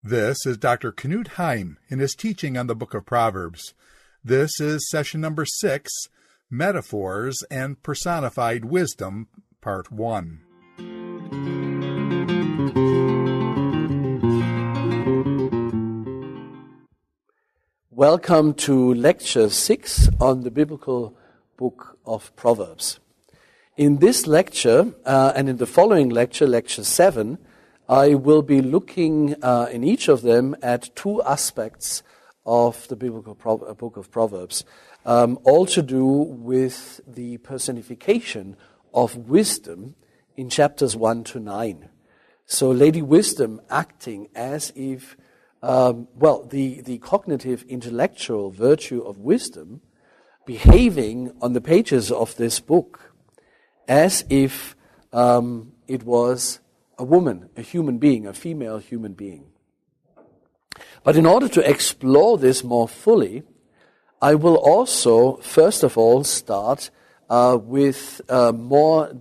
This is Dr. Knut Heim in his teaching on the book of Proverbs. This is session number 6, Metaphors and Personified Wisdom, Part 1. Welcome to Lecture 6 on the biblical book of Proverbs. In this lecture, and in the following lecture, Lecture 7, I will be looking in each of them at two aspects of the biblical book of Proverbs, all to do with the personification of wisdom in chapters 1 to 9. So Lady Wisdom acting as if, the cognitive intellectual virtue of wisdom behaving on the pages of this book as if it was a woman, a human being, a female human being. But in order to explore this more fully, I will also, first of all, start with a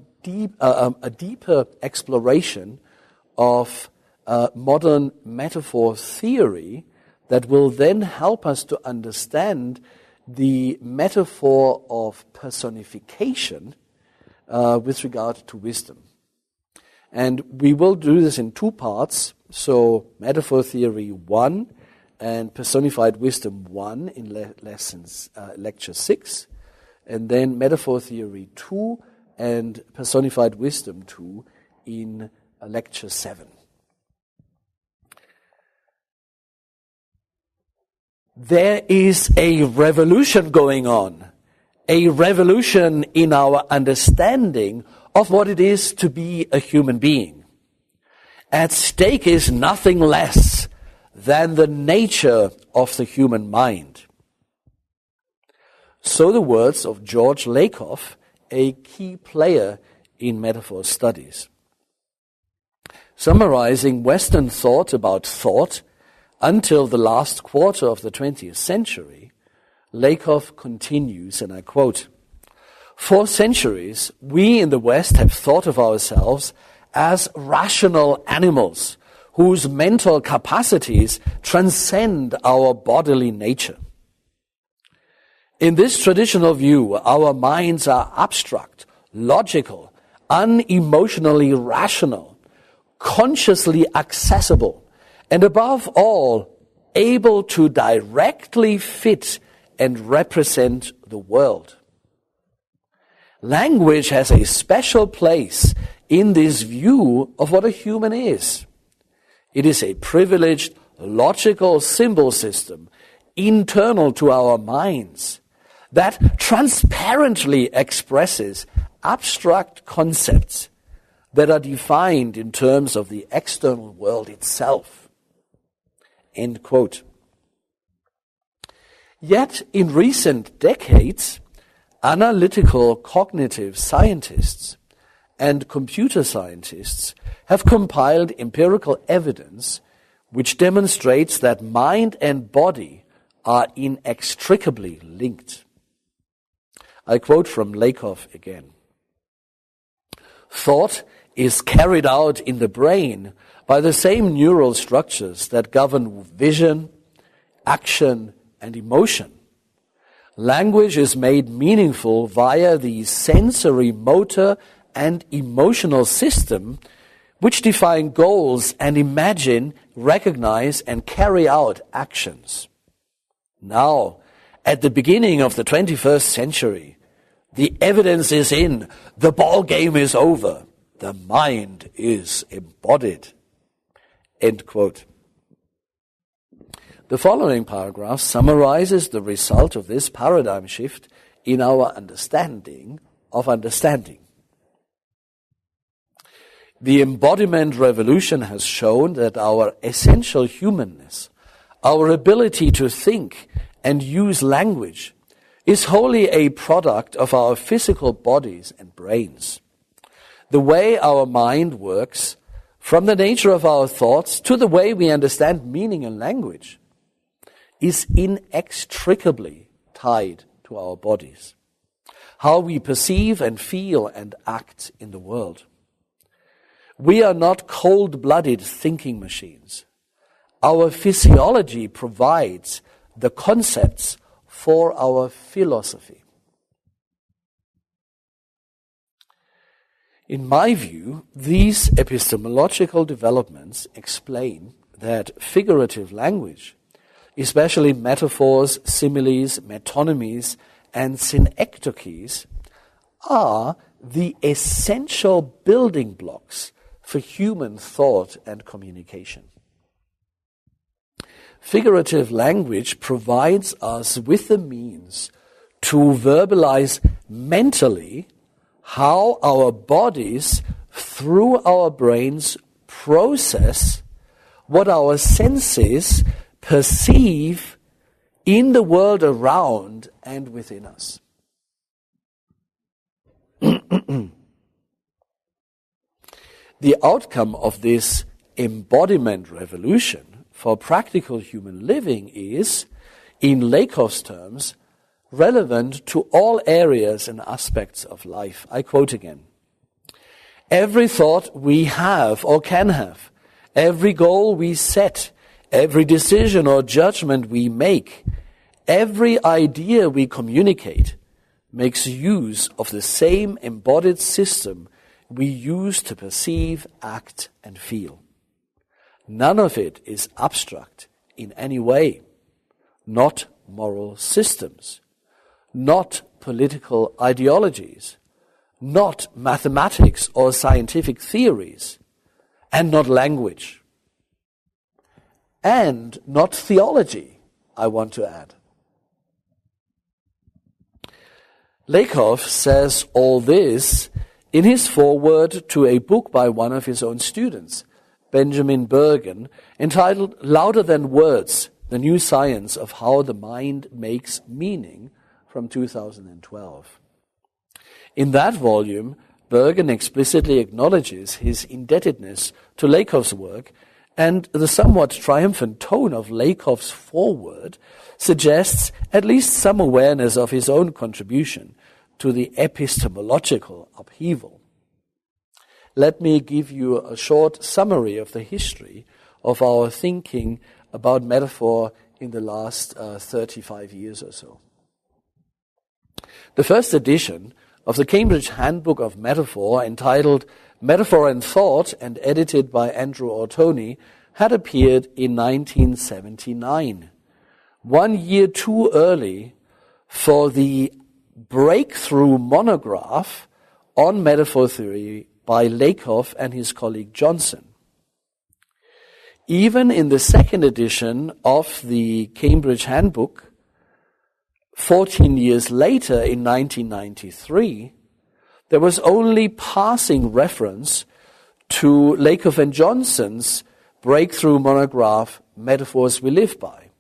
deeper exploration of modern metaphor theory that will then help us to understand the metaphor of personification with regard to wisdom. And we will do this in two parts, so Metaphor Theory 1 and Personified Wisdom 1 in Lecture 6, and then Metaphor Theory 2 and Personified Wisdom 2 in Lecture 7. There is a revolution going on, a revolution in our understanding of what it is to be a human being. At stake is nothing less than the nature of the human mind. So the words of George Lakoff, a key player in metaphor studies. Summarizing Western thought about thought until the last quarter of the 20th century, Lakoff continues, and I quote, "For centuries, we in the West have thought of ourselves as rational animals whose mental capacities transcend our bodily nature. In this traditional view, our minds are abstract, logical, unemotionally rational, consciously accessible, and above all, able to directly fit and represent the world. Language has a special place in this view of what a human is. It is a privileged, logical symbol system internal to our minds that transparently expresses abstract concepts that are defined in terms of the external world itself." End quote. Yet in recent decades, analytical cognitive scientists and computer scientists have compiled empirical evidence which demonstrates that mind and body are inextricably linked. I quote from Lakoff again. "Thought is carried out in the brain by the same neural structures that govern vision, action, and emotion. Language is made meaningful via the sensory, motor, and emotional system which define goals and imagine, recognize, and carry out actions. Now, at the beginning of the 21st century, the evidence is in, the ball game is over, the mind is embodied." End quote. The following paragraph summarizes the result of this paradigm shift in our understanding of understanding. The embodiment revolution has shown that our essential humanness, our ability to think and use language, is wholly a product of our physical bodies and brains. The way our mind works, from the nature of our thoughts to the way we understand meaning and language, is inextricably tied to our bodies, how we perceive and feel and act in the world. We are not cold-blooded thinking machines. Our physiology provides the concepts for our philosophy. In my view, these epistemological developments explain that figurative language, especially metaphors, similes, metonymies, and synecdoches, are the essential building blocks for human thought and communication. Figurative language provides us with the means to verbalize mentally how our bodies, through our brains, process what our senses perceive in the world around and within us. The outcome of this embodiment revolution for practical human living is, in Lakoff's terms, relevant to all areas and aspects of life. I quote again. Every thought we have or can have, every goal we set, every decision or judgment we make, every idea we communicate, makes use of the same embodied system we use to perceive, act, and feel. None of it is abstract in any way, not moral systems, not political ideologies, not mathematics or scientific theories, and not language, and not theology, I want to add. Lakoff says all this in his foreword to a book by one of his own students, Benjamin Bergen, entitled Louder Than Words, The New Science of How the Mind Makes Meaning, from 2012. In that volume, Bergen explicitly acknowledges his indebtedness to Lakoff's work, and the somewhat triumphant tone of Lakoff's foreword suggests at least some awareness of his own contribution to the epistemological upheaval. Let me give you a short summary of the history of our thinking about metaphor in the last 35 years or so. The first edition of the Cambridge Handbook of Metaphor, entitled Metaphor and Thought and edited by Andrew Ortoni, had appeared in 1979, 1 year too early for the breakthrough monograph on metaphor theory by Lakoff and his colleague Johnson. Even in the second edition of the Cambridge Handbook, 14 years later in 1993, there was only passing reference to Lakoff and Johnson's breakthrough monograph, Metaphors We Live By,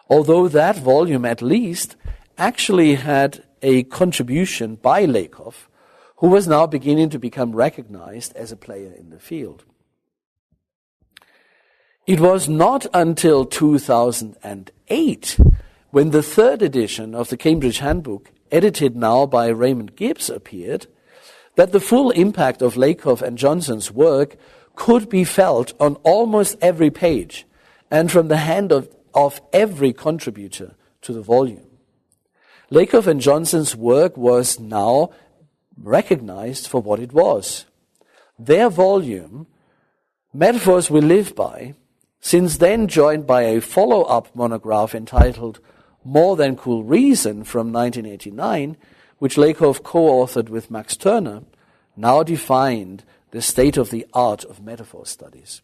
although that volume at least actually had a contribution by Lakoff, who was now beginning to become recognized as a player in the field. It was not until 2008 when the third edition of the Cambridge Handbook, edited now by Raymond Gibbs, appeared, that the full impact of Lakoff and Johnson's work could be felt on almost every page and from the hand of every contributor to the volume. Lakoff and Johnson's work was now recognized for what it was. Their volume, Metaphors We Live By, since then joined by a follow-up monograph entitled More Than Cool Reason from 1989, which Lakoff co-authored with Max Turner, now defined the state-of-the-art of metaphor studies.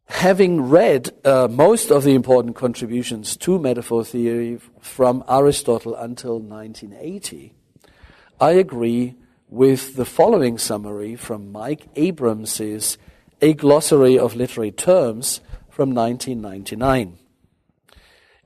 Having read most of the important contributions to metaphor theory from Aristotle until 1980, I agree with the following summary from Mike Abrams's A Glossary of Literary Terms from 1999.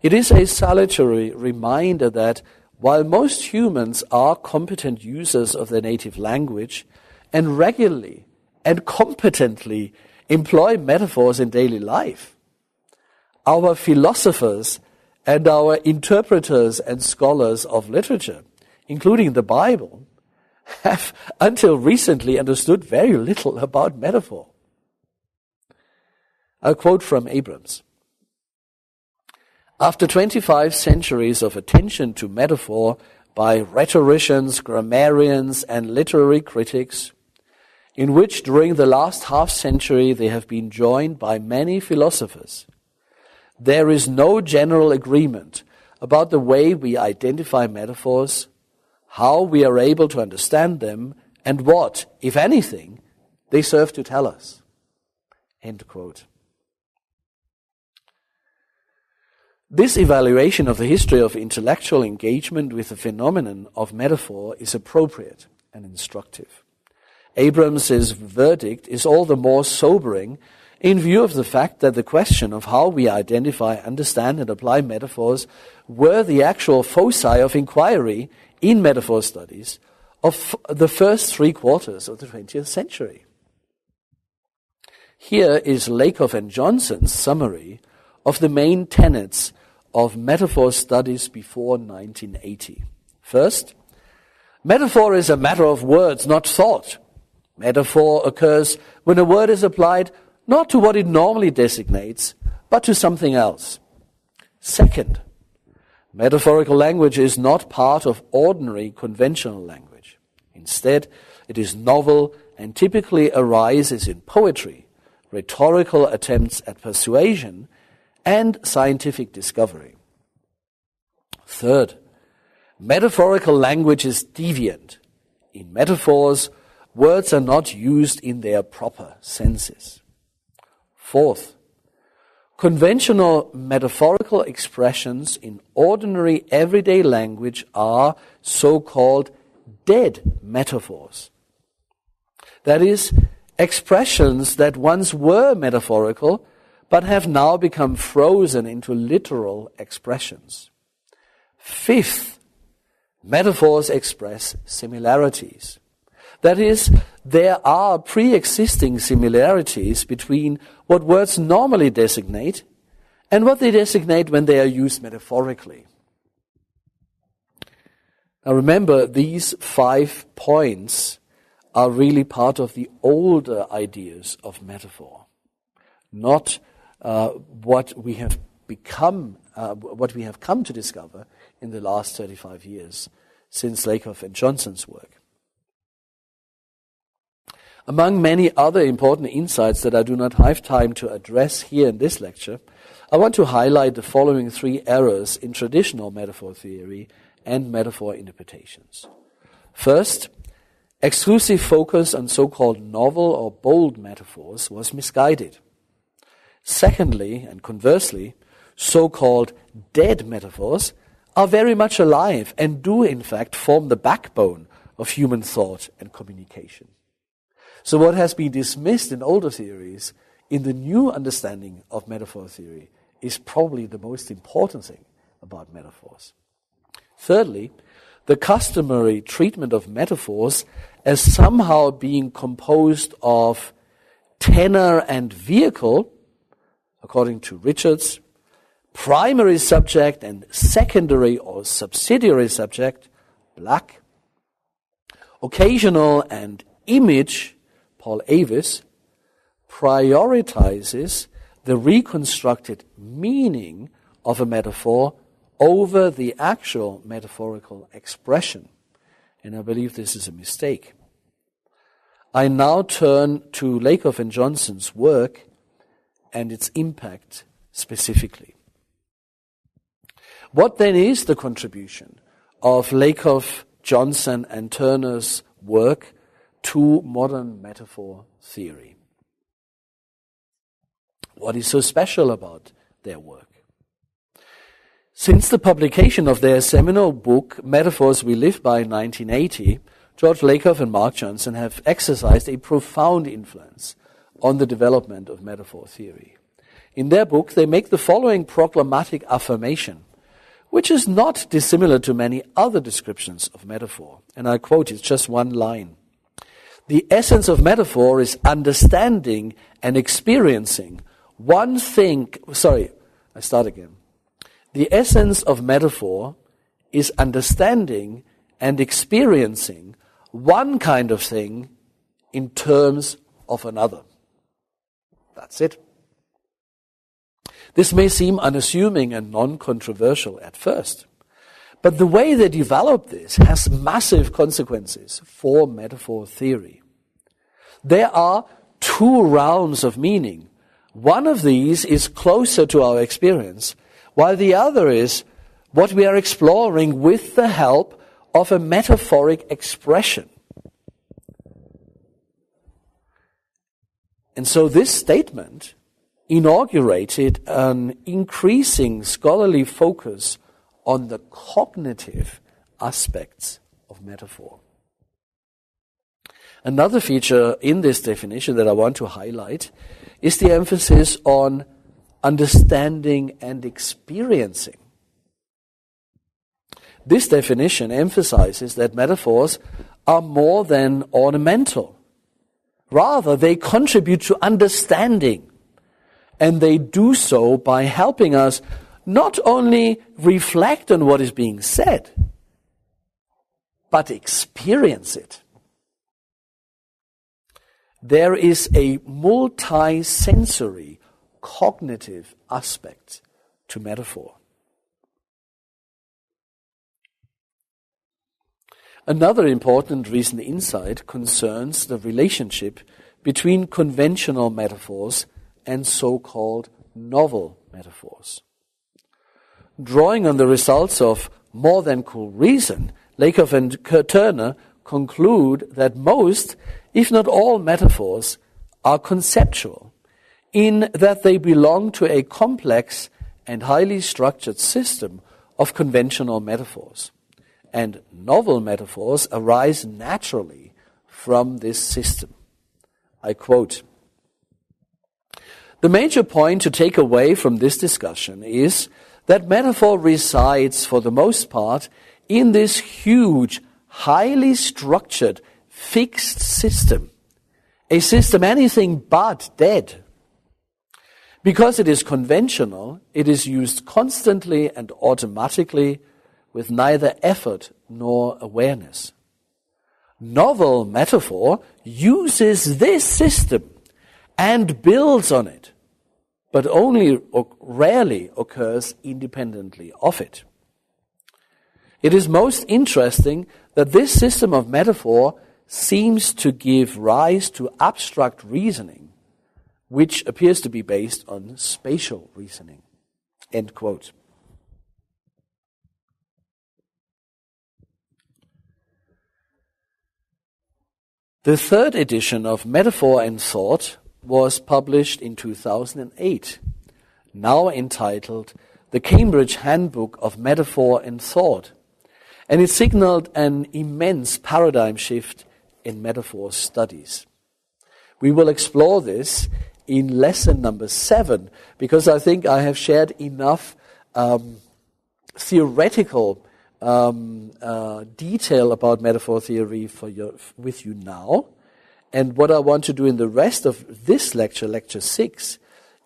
It is a salutary reminder that while most humans are competent users of their native language and regularly and competently employ metaphors in daily life, our philosophers and our interpreters and scholars of literature including the Bible, have until recently understood very little about metaphor. I'll quote from Abrams. After 25 centuries of attention to metaphor by rhetoricians, grammarians, and literary critics, in which during the last half-century they have been joined by many philosophers, there is no general agreement about the way we identify metaphors, how we are able to understand them, and what, if anything, they serve to tell us. End quote. This evaluation of the history of intellectual engagement with the phenomenon of metaphor is appropriate and instructive. Abrams' verdict is all the more sobering in view of the fact that the question of how we identify, understand, and apply metaphors were the actual foci of inquiry in metaphor studies of the first 3/4 of the 20th century. Here is Lakoff and Johnson's summary of the main tenets of metaphor studies before 1980. First, metaphor is a matter of words, not thought. Metaphor occurs when a word is applied not to what it normally designates, but to something else. Second, metaphorical language is not part of ordinary conventional language. Instead, it is novel and typically arises in poetry, rhetorical attempts at persuasion, and scientific discovery. Third, metaphorical language is deviant. In metaphors, words are not used in their proper senses. Fourth, conventional metaphorical expressions in ordinary everyday language are so-called dead metaphors. That is, expressions that once were metaphorical but have now become frozen into literal expressions. Fifth, metaphors express similarities. That is, there are pre-existing similarities between what words normally designate and what they designate when they are used metaphorically. Now remember, these 5 points are really part of the older ideas of metaphor, not what we have come to discover in the last 35 years since Lakoff and Johnson's work. Among many other important insights that I do not have time to address here in this lecture, I want to highlight the following 3 errors in traditional metaphor theory and metaphor interpretations. First, exclusive focus on so-called novel or bold metaphors was misguided. Secondly, and conversely, so-called dead metaphors are very much alive and do in fact form the backbone of human thought and communication. So what has been dismissed in older theories, in the new understanding of metaphor theory, is probably the most important thing about metaphors. Thirdly, the customary treatment of metaphors as somehow being composed of tenor and vehicle, according to Richards, primary subject and secondary or subsidiary subject, Black, occasional and image, Paul Avis, prioritizes the reconstructed meaning of a metaphor over the actual metaphorical expression. And I believe this is a mistake. I now turn to Lakoff and Johnson's work and its impact specifically. What then is the contribution of Lakoff, Johnson, and Turner's work to modern metaphor theory? What is so special about their work? Since the publication of their seminal book, Metaphors We Live By in 1980, George Lakoff and Mark Johnson have exercised a profound influence on the development of metaphor theory. In their book, they make the following proclamatic affirmation, which is not dissimilar to many other descriptions of metaphor. And I quote, it's just one line. The essence of metaphor is understanding and experiencing one thing. The essence of metaphor is understanding and experiencing one kind of thing in terms of another. That's it. This may seem unassuming and non-controversial at first, but the way they develop this has massive consequences for metaphor theory. There are two realms of meaning. One of these is closer to our experience, while the other is what we are exploring with the help of a metaphoric expression. And so this statement inaugurated an increasing scholarly focus on the cognitive aspects of metaphor. Another feature in this definition that I want to highlight is the emphasis on understanding and experiencing. This definition emphasizes that metaphors are more than ornamental. Rather, they contribute to understanding, and they do so by helping us not only reflect on what is being said, but experience it. There is a multi-sensory cognitive aspect to metaphor. Another important recent insight concerns the relationship between conventional metaphors and so-called novel metaphors. Drawing on the results of More Than Cool Reason, Lakoff and Turner conclude that most, if not all, metaphors are conceptual, in that they belong to a complex and highly structured system of conventional metaphors. And novel metaphors arise naturally from this system. I quote, "The major point to take away from this discussion is that metaphor resides, for the most part, in this huge, highly structured, fixed system, a system anything but dead. Because it is conventional, it is used constantly and automatically, with neither effort nor awareness. Novel metaphor uses this system and builds on it, but only or rarely occurs independently of it. It is most interesting that this system of metaphor seems to give rise to abstract reasoning, which appears to be based on spatial reasoning." End quote. The third edition of Metaphor and Thought was published in 2008, now entitled The Cambridge Handbook of Metaphor and Thought, and it signaled an immense paradigm shift in metaphor studies. We will explore this in lesson number 7, because I think I have shared enough theoretical detail about metaphor theory with you now. And what I want to do in the rest of this lecture, lecture 6,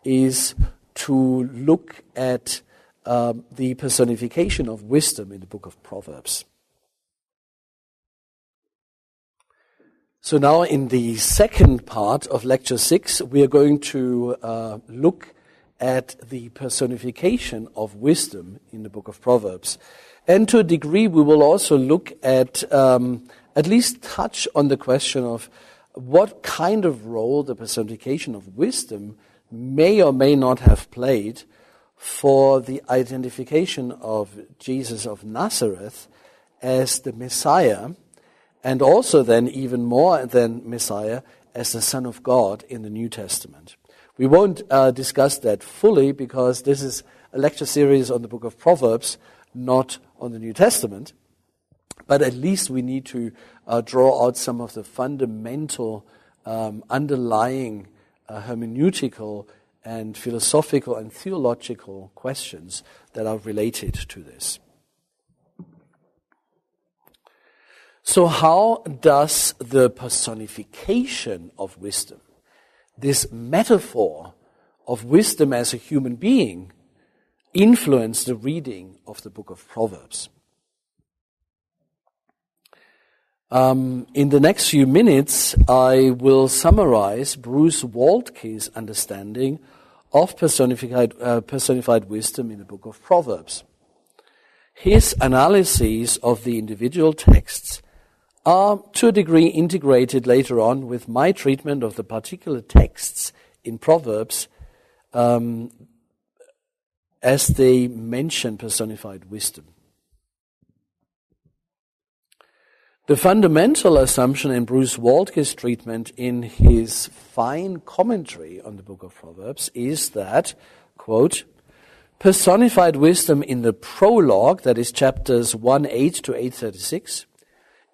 is to look at the personification of wisdom in the book of Proverbs. So now in the second part of lecture 6, we are going to look at the personification of wisdom in the book of Proverbs. And to a degree, we will also look at least touch on the question of what kind of role the personification of wisdom may or may not have played for the identification of Jesus of Nazareth as the Messiah, and also then even more than Messiah as the Son of God in the New Testament. We won't discuss that fully because this is a lecture series on the book of Proverbs, not on the New Testament, but at least we need to draw out some of the fundamental underlying hermeneutical and philosophical and theological questions that are related to this. So how does the personification of wisdom, this metaphor of wisdom as a human being, influence the reading of the book of Proverbs? In the next few minutes, I will summarize Bruce Waltke's understanding of personified wisdom in the book of Proverbs. His analyses of the individual texts are to a degree integrated later on with my treatment of the particular texts in Proverbs as they mention personified wisdom. The fundamental assumption in Bruce Waltke's treatment in his fine commentary on the book of Proverbs is that, quote, personified wisdom in the prologue, that is chapters 1:8 to 8:36,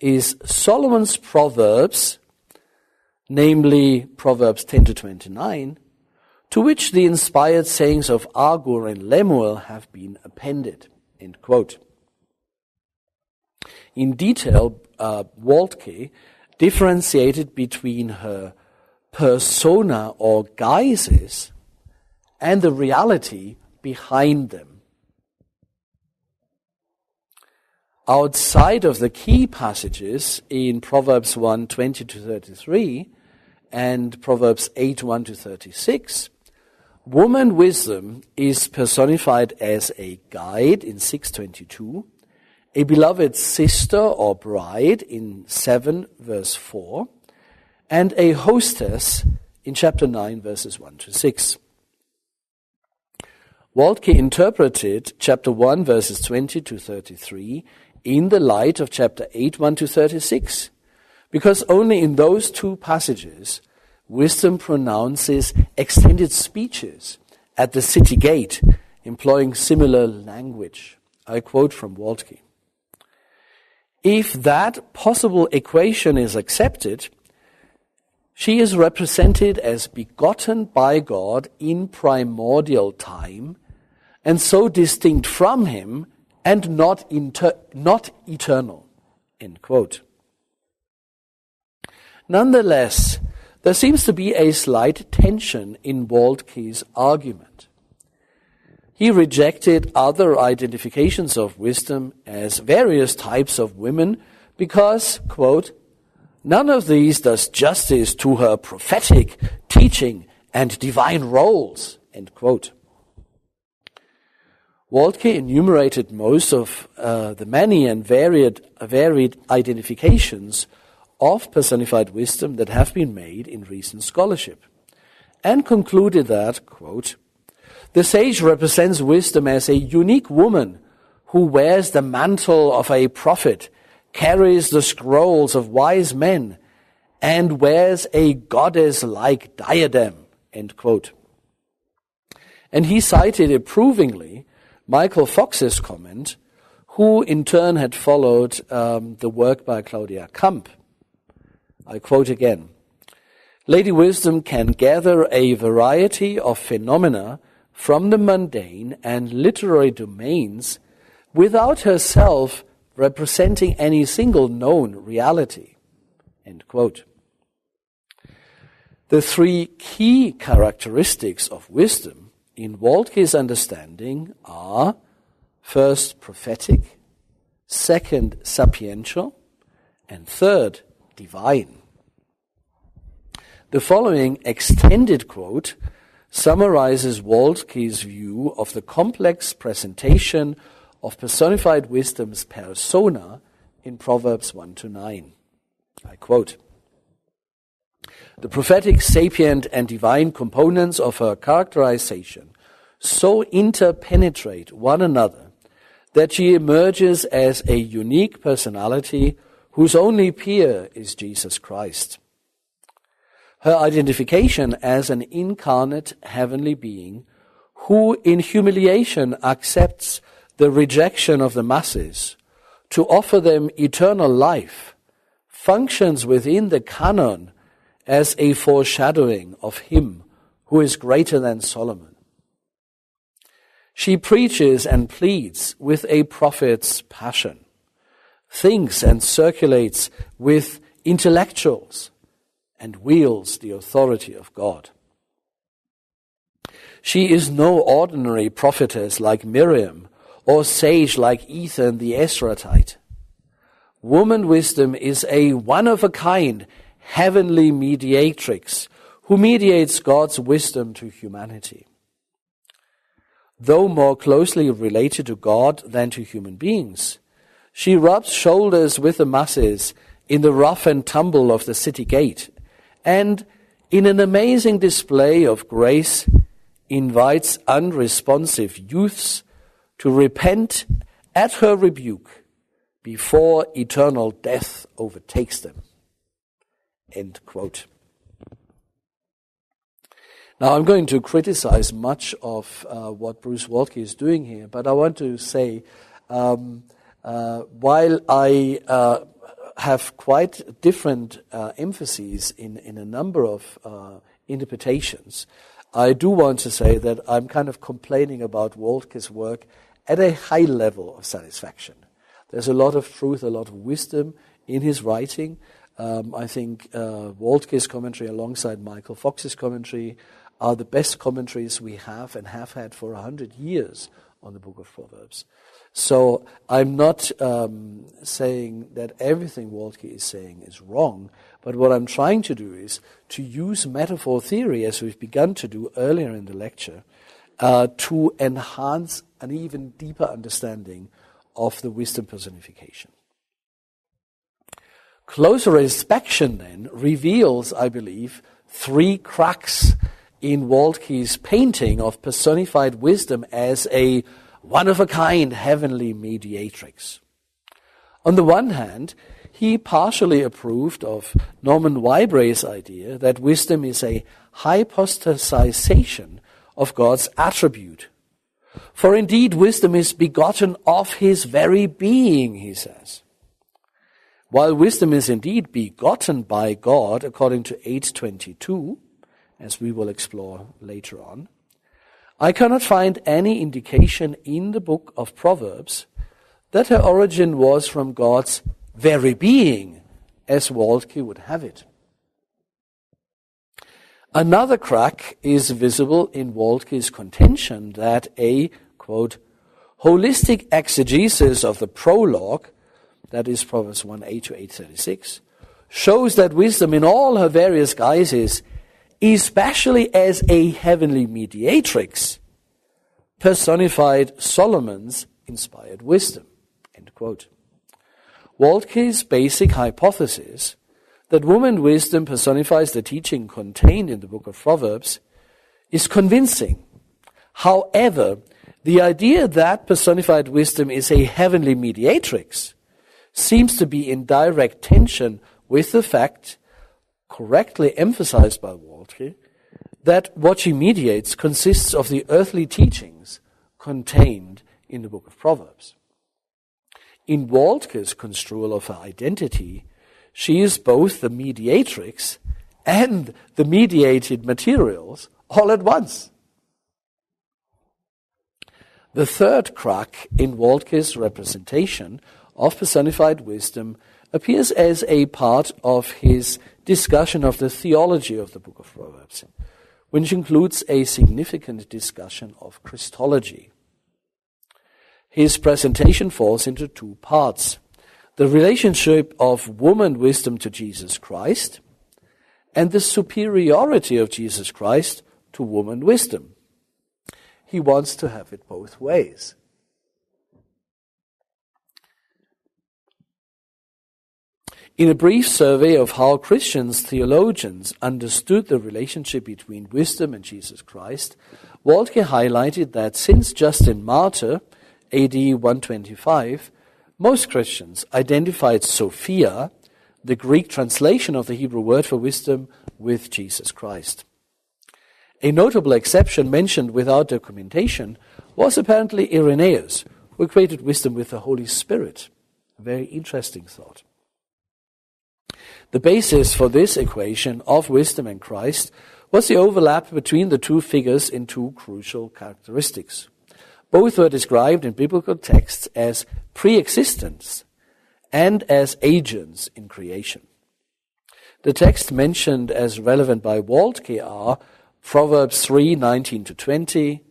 is Solomon's Proverbs, namely Proverbs 10 to 29, to which the inspired sayings of Agur and Lemuel have been appended, end quote. In detail, Waltke differentiated between her persona or guises and the reality behind them. Outside of the key passages in Proverbs 1, 20 to 33 and Proverbs 8, 1 to 36, woman wisdom is personified as a guide in 6:22, a beloved sister or bride in 7 verse 4, and a hostess in chapter 9 verses 1 to 6. Waltke interpreted chapter 1 verses 20 to 33 in the light of chapter 8, 1 to 36, because only in those two passages wisdom pronounces extended speeches at the city gate, employing similar language. I quote from Waltke. If that possible equation is accepted, she is represented as begotten by God in primordial time, and so distinct from him and not eternal, end quote. Nonetheless, there seems to be a slight tension in Waltke's argument. He rejected other identifications of wisdom as various types of women because, quote, none of these does justice to her prophetic, teaching, and divine roles, end quote. Waltke enumerated most of the many and varied identifications of personified wisdom that have been made in recent scholarship, and concluded that, quote, the sage represents wisdom as a unique woman who wears the mantle of a prophet, carries the scrolls of wise men, and wears a goddess-like diadem, end quote. And he cited approvingly Michael Fox's comment, who in turn had followed the work by Claudia Kamp. I quote again, Lady Wisdom can gather a variety of phenomena from the mundane and literary domains without herself representing any single known reality, end quote. The three key characteristics of wisdom in Waltke's understanding are, first, prophetic, second, sapiential, and third, divine. The following extended quote summarizes Waltke's view of the complex presentation of personified wisdom's persona in Proverbs 1 to 9. I quote, the prophetic, sapient, and divine components of her characterization so interpenetrate one another that she emerges as a unique personality whose only peer is Jesus Christ. Her identification as an incarnate heavenly being who in humiliation accepts the rejection of the masses to offer them eternal life functions within the canon as a foreshadowing of him who is greater than Solomon. She preaches and pleads with a prophet's passion, thinks and circulates with intellectuals, and wields the authority of God. She is no ordinary prophetess like Miriam or sage like Ethan the Ezratite. woman wisdom is a one-of-a-kind heavenly mediatrix who mediates God's wisdom to humanity. Though more closely related to God than to human beings, she rubs shoulders with the masses in the rough and tumble of the city gate, and in an amazing display of grace invites unresponsive youths to repent at her rebuke before eternal death overtakes them. End quote. Now I'm going to criticize much of what Bruce Waltke is doing here, but I want to say, while I have quite different emphases in a number of interpretations, I do want to say that I'm kind of complaining about Waltke's work at a high level of satisfaction. There's a lot of truth, a lot of wisdom in his writing. I think Waltke's commentary alongside Michael Fox's commentary are the best commentaries we have and have had for 100 years on the book of Proverbs. So I'm not saying that everything Waltke is saying is wrong, but what I'm trying to do is to use metaphor theory, as we've begun to do earlier in the lecture, to enhance an even deeper understanding of the wisdom personification. Closer inspection then reveals, I believe, 3 cracks in Waltke's painting of personified wisdom as a one-of-a-kind heavenly mediatrix. On the one hand, he partially approved of Norman Whybre's idea that wisdom is a hypostasization of God's attribute. For indeed, wisdom is begotten of his very being, he says. While wisdom is indeed begotten by God, according to 8:22, as we will explore later on, I cannot find any indication in the book of Proverbs that her origin was from God's very being, as Waltke would have it. Another crack is visible in Waltke's contention that a, quote, holistic exegesis of the prologue, that is Proverbs 1:8 to 8:36, shows that wisdom in all her various guises, especially as a heavenly mediatrix, personified Solomon's inspired wisdom. End quote. Waltke's basic hypothesis that woman wisdom personifies the teaching contained in the book of Proverbs is convincing. However, the idea that personified wisdom is a heavenly mediatrix seems to be in direct tension with the fact, correctly emphasized by Waltke, that what she mediates consists of the earthly teachings contained in the book of Proverbs. In Waltke's construal of her identity, she is both the mediatrix and the mediated materials all at once. The third crack in Waltke's representation of personified wisdom appears as a part of his discussion of the theology of the book of Proverbs, which includes a significant discussion of Christology. His presentation falls into 2 parts: the relationship of woman wisdom to Jesus Christ, and the superiority of Jesus Christ to woman wisdom. He wants to have it both ways. In a brief survey of how Christians theologians understood the relationship between wisdom and Jesus Christ, Waltke highlighted that since Justin Martyr, AD 125, most Christians identified Sophia, the Greek translation of the Hebrew word for wisdom, with Jesus Christ. A notable exception mentioned without documentation was apparently Irenaeus, who equated wisdom with the Holy Spirit. A very interesting thought. The basis for this equation of wisdom and Christ was the overlap between the 2 figures in 2 crucial characteristics. Both were described in biblical texts as pre-existents and as agents in creation. The texts mentioned as relevant by Waltke are Proverbs 3:19 to 20,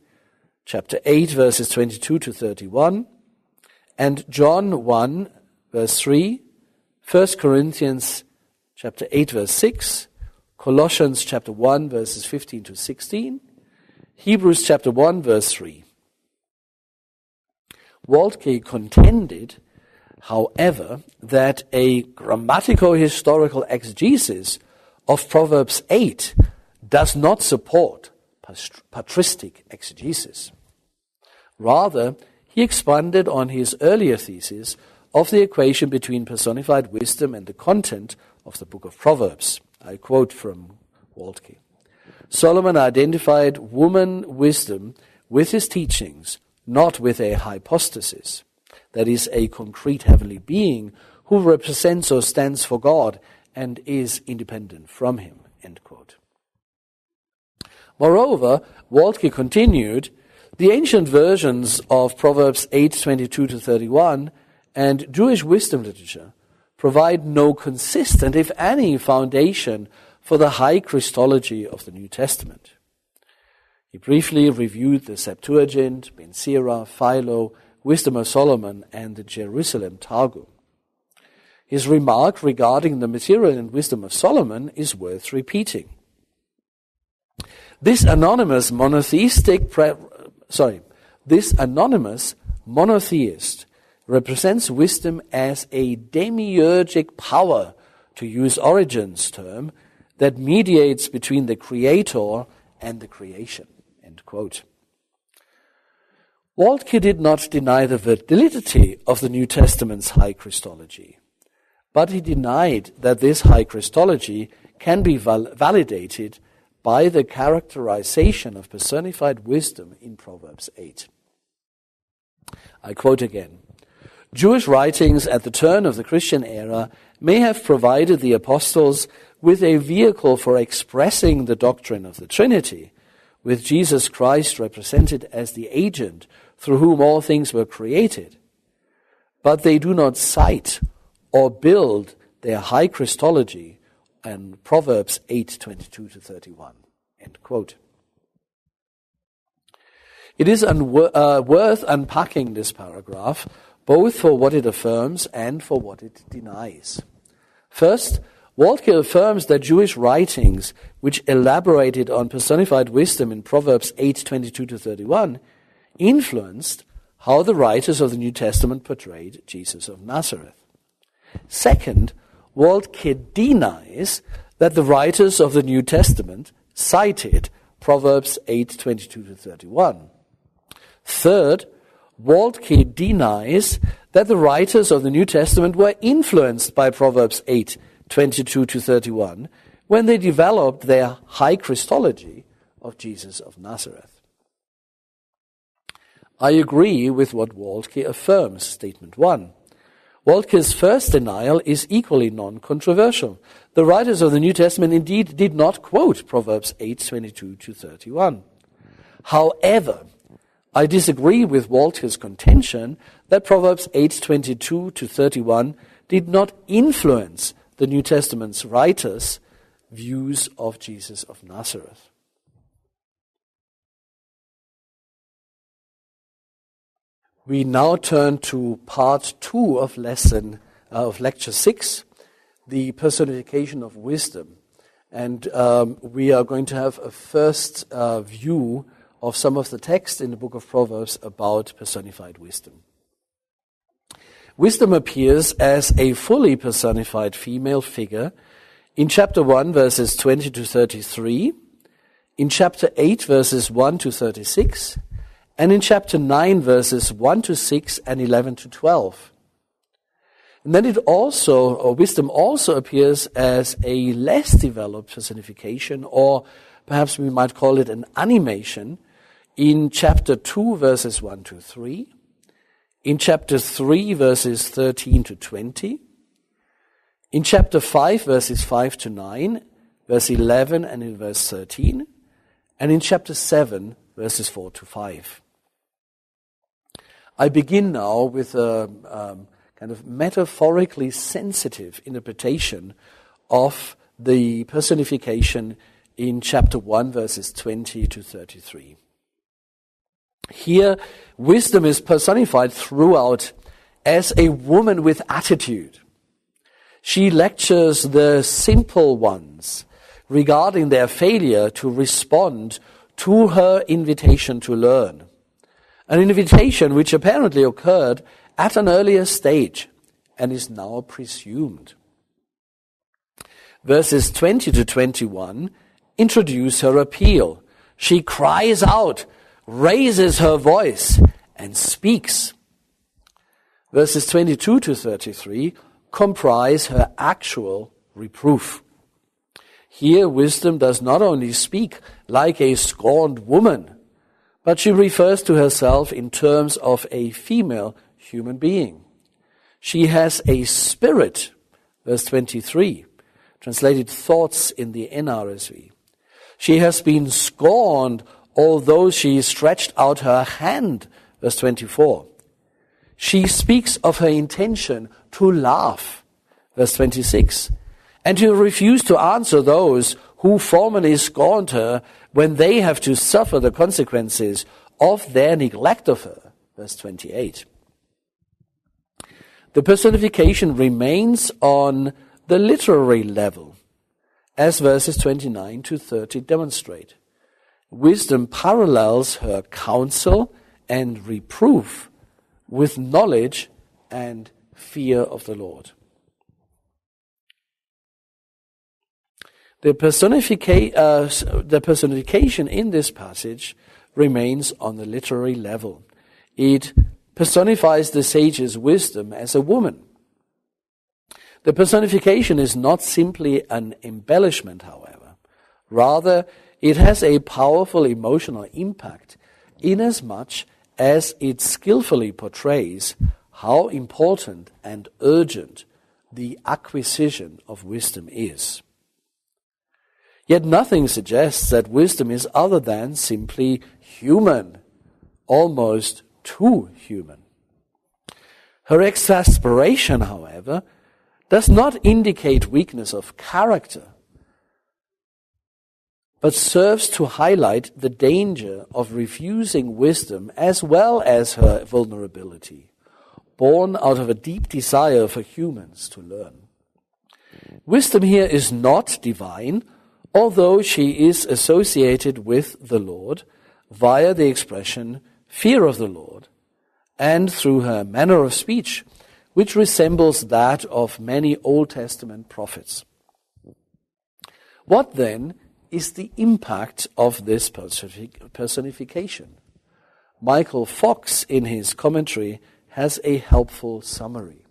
chapter 8, verses 22 to 31, and John 1, verse 3, 1 Corinthians chapter 8 verse 6, Colossians chapter 1 verses 15 to 16, Hebrews chapter 1 verse 3. Waltke contended, however, that a grammatico-historical exegesis of Proverbs 8 does not support patristic exegesis. Rather, he expanded on his earlier thesis of the equation between personified wisdom and the content of the book of Proverbs. I quote from Waltke. Solomon identified woman wisdom with his teachings, not with a hypostasis, that is, a concrete heavenly being who represents or stands for God and is independent from him. End quote. Moreover, Waltke continued, the ancient versions of Proverbs 8:22 to 31 and Jewish wisdom literature provide no consistent, if any, foundation for the high Christology of the New Testament. He briefly reviewed the Septuagint, Ben Sira, Philo, Wisdom of Solomon, and the Jerusalem Targum. His remark regarding the material and wisdom of Solomon is worth repeating. This anonymous monotheist represents wisdom as a demiurgic power, to use Origen's term, that mediates between the creator and the creation. End quote. Waltke did not deny the validity of the New Testament's high Christology, but he denied that this high Christology can be validated by the characterization of personified wisdom in Proverbs 8. I quote again, Jewish writings at the turn of the Christian era may have provided the apostles with a vehicle for expressing the doctrine of the Trinity, with Jesus Christ represented as the agent through whom all things were created. But they do not cite or build their high Christology on Proverbs 8:22 to 31. End quote. It is worth unpacking this paragraph, both for what it affirms and for what it denies. First, Waltke affirms that Jewish writings, which elaborated on personified wisdom in Proverbs 8:22 to 31, influenced how the writers of the New Testament portrayed Jesus of Nazareth. Second, Waltke denies that the writers of the New Testament cited Proverbs 8:22 to 31. Third, Waltke denies that the writers of the New Testament were influenced by Proverbs 8:22 to 31 when they developed their high Christology of Jesus of Nazareth. I agree with what Waltke affirms, statement 1. Waltke's first denial is equally non-controversial. The writers of the New Testament indeed did not quote Proverbs 8:22 to 31. However, I disagree with Waltke's contention that Proverbs 8:22 to 31 did not influence the New Testament's writers' views of Jesus of Nazareth. We now turn to part 2 of lecture 6, the personification of wisdom. And we are going to have a first view of some of the text in the book of Proverbs about personified wisdom. Wisdom appears as a fully personified female figure in chapter 1, verses 20 to 33, in chapter 8, verses 1 to 36, and in chapter 9, verses 1 to 6 and 11 to 12. And then wisdom also appears as a less developed personification, or perhaps we might call it an animation, in chapter 2, verses 1 to 3, in chapter 3, verses 13 to 20, in chapter 5, verses 5 to 9, verse 11 and in verse 13, and in chapter 7, verses 4 to 5. I begin now with a kind of metaphorically sensitive interpretation of the personification in chapter 1, verses 20 to 33. Here, wisdom is personified throughout as a woman with attitude. She lectures the simple ones regarding their failure to respond to her invitation to learn. An invitation which apparently occurred at an earlier stage and is now presumed. Verses 20 to 21 introduce her appeal. She cries out, raises her voice, and speaks. Verses 22 to 33 comprise her actual reproof. Here, wisdom does not only speak like a scorned woman, but she refers to herself in terms of a female human being. She has a spirit, verse 23, translated thoughts in the NRSV. She has been scorned, although she stretched out her hand, verse 24. She speaks of her intention to laugh, verse 26, and to refuse to answer those who formerly scorned her when they have to suffer the consequences of their neglect of her, verse 28. The personification remains on the literary level, as verses 29 to 30 demonstrate. Wisdom parallels her counsel and reproof with knowledge and fear of the Lord. The personification in this passage remains on the literary level. It personifies the sage's wisdom as a woman. The personification is not simply an embellishment, however. Rather, it has a powerful emotional impact inasmuch as it skillfully portrays how important and urgent the acquisition of wisdom is. Yet nothing suggests that wisdom is other than simply human, almost too human. Her exasperation, however, does not indicate weakness of character, but serves to highlight the danger of refusing wisdom as well as her vulnerability, born out of a deep desire for humans to learn. Wisdom here is not divine, although she is associated with the Lord via the expression fear of the Lord and through her manner of speech, which resembles that of many Old Testament prophets. What then is the impact of this personification? Michael Fox, in his commentary, has a helpful summary.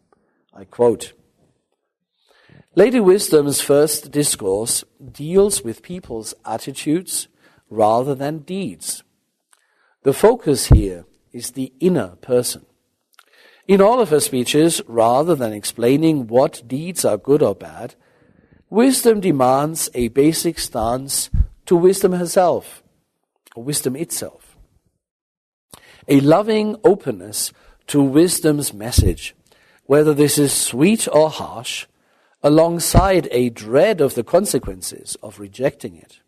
I quote, Lady Wisdom's first discourse deals with people's attitudes rather than deeds. The focus here is the inner person. In all of her speeches, rather than explaining what deeds are good or bad, wisdom demands a basic stance to wisdom herself, or wisdom itself. A loving openness to wisdom's message, whether this is sweet or harsh, alongside a dread of the consequences of rejecting it.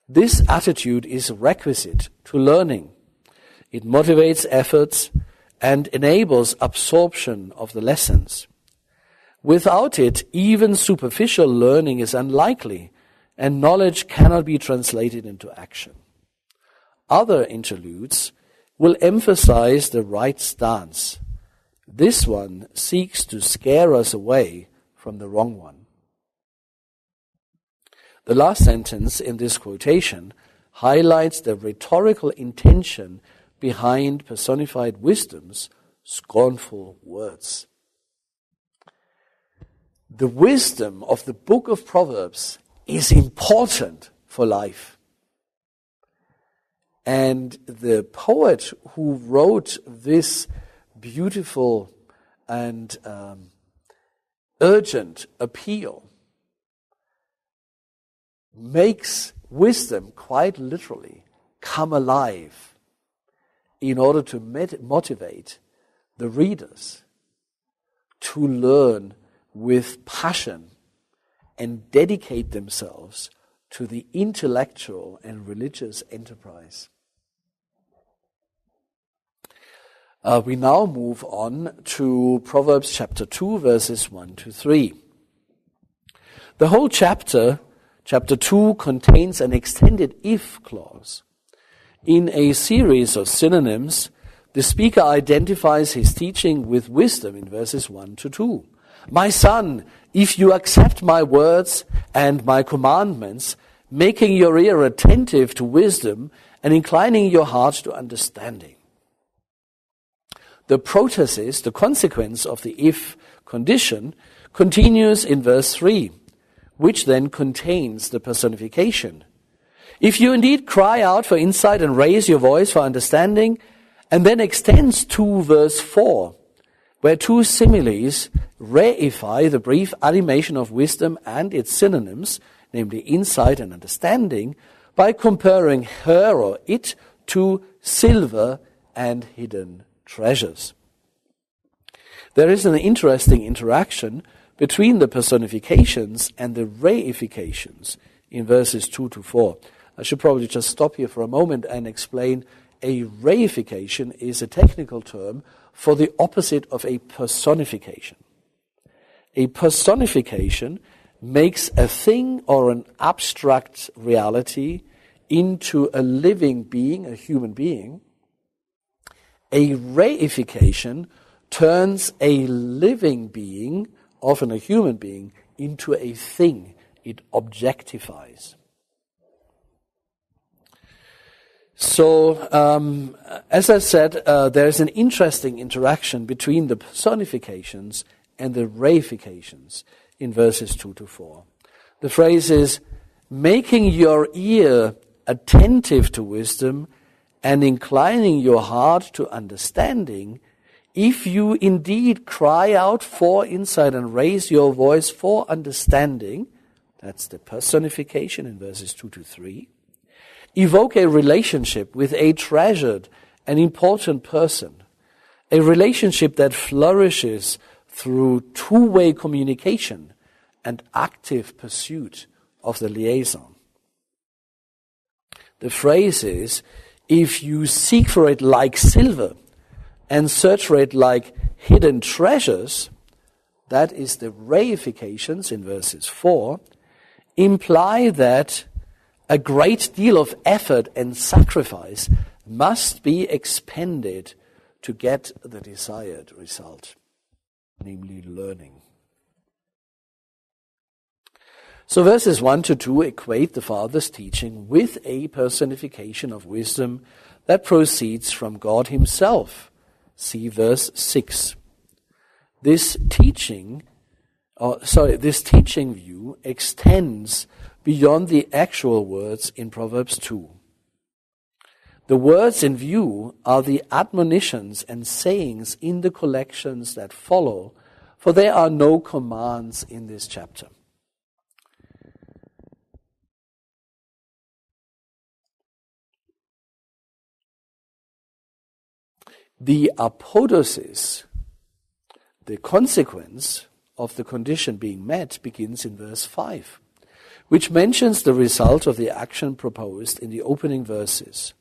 This attitude is requisite to learning. It motivates efforts and enables absorption of the lessons. Without it, even superficial learning is unlikely, and knowledge cannot be translated into action. Other interludes will emphasize the right stance. This one seeks to scare us away from the wrong one. The last sentence in this quotation highlights the rhetorical intention behind personified wisdom's scornful words. The wisdom of the book of Proverbs is important for life. And the poet who wrote this beautiful and urgent appeal makes wisdom quite literally come alive in order to motivate the readers to learn with passion and dedicate themselves to the intellectual and religious enterprise. We now move on to Proverbs chapter 2, verses 1 to 3. The whole chapter 2, contains an extended if clause. In a series of synonyms, the speaker identifies his teaching with wisdom in verses 1 to 2. My son, if you accept my words and my commandments, making your ear attentive to wisdom and inclining your heart to understanding. The protasis, the consequence of the if condition, continues in verse 3, which then contains the personification. If you indeed cry out for insight and raise your voice for understanding, and then extends to verse 4, where two similes reify the brief animation of wisdom and its synonyms, namely insight and understanding, by comparing her or it to silver and hidden treasures. There is an interesting interaction between the personifications and the reifications in verses 2 to 4. I should probably just stop here for a moment and explain a reification is a technical term for the opposite of a personification. A personification makes a thing or an abstract reality into a living being, a human being. A reification turns a living being, often a human being, into a thing. It objectifies. So, as I said, there is an interesting interaction between the personifications and the reifications in verses 2 to 4. The phrase is, making your ear attentive to wisdom and inclining your heart to understanding, if you indeed cry out for insight and raise your voice for understanding, that's the personification in verses 2 to 3, evoke a relationship with a treasured and important person, a relationship that flourishes through two-way communication and active pursuit of the liaison. The phrase is, if you seek for it like silver and search for it like hidden treasures, that is the reifications in verses 4, imply that a great deal of effort and sacrifice must be expended to get the desired result, namely learning. So verses 1 to 2 equate the Father's teaching with a personification of wisdom that proceeds from God himself. See verse 6. This teaching view extends beyond the actual words in Proverbs 2. The words in view are the admonitions and sayings in the collections that follow, for there are no commands in this chapter. The apodosis, the consequence of the condition being met, begins in verse 5, which mentions the result of the action proposed in the opening verses.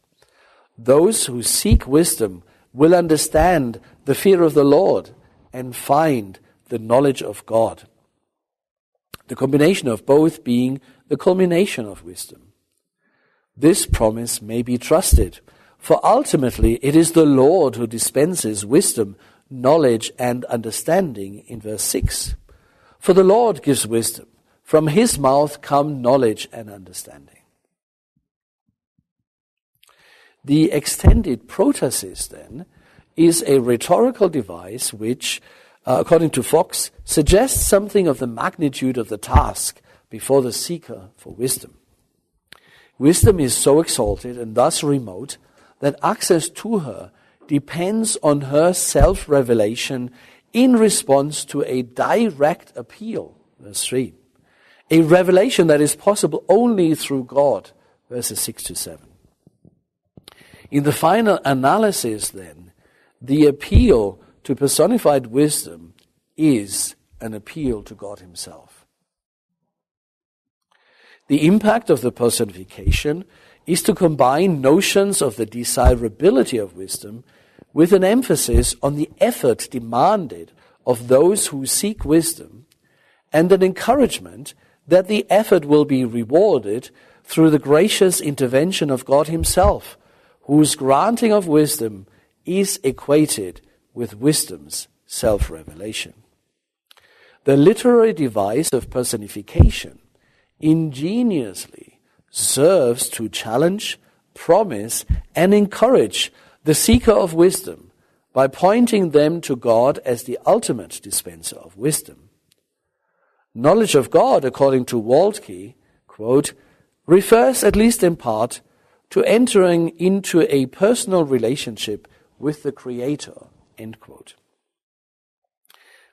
Those who seek wisdom will understand the fear of the Lord and find the knowledge of God. The combination of both being the culmination of wisdom. This promise may be trusted, for ultimately it is the Lord who dispenses wisdom, knowledge, and understanding in verse 6. For the Lord gives wisdom. From his mouth come knowledge and understanding. The extended protasis, then, is a rhetorical device which, according to Fox, suggests something of the magnitude of the task before the seeker for wisdom. Wisdom is so exalted and thus remote that access to her depends on her self-revelation in response to a direct appeal, verse 3. A revelation that is possible only through God, verses 6 to 7. In the final analysis, then, the appeal to personified wisdom is an appeal to God himself. The impact of the personification is to combine notions of the desirability of wisdom with an emphasis on the effort demanded of those who seek wisdom, and an encouragement that the effort will be rewarded through the gracious intervention of God himself, whose granting of wisdom is equated with wisdom's self-revelation. The literary device of personification ingeniously serves to challenge, promise, and encourage the seeker of wisdom by pointing them to God as the ultimate dispenser of wisdom. Knowledge of God, according to Waltke, quote, refers, at least in part, to entering into a personal relationship with the Creator, end quote.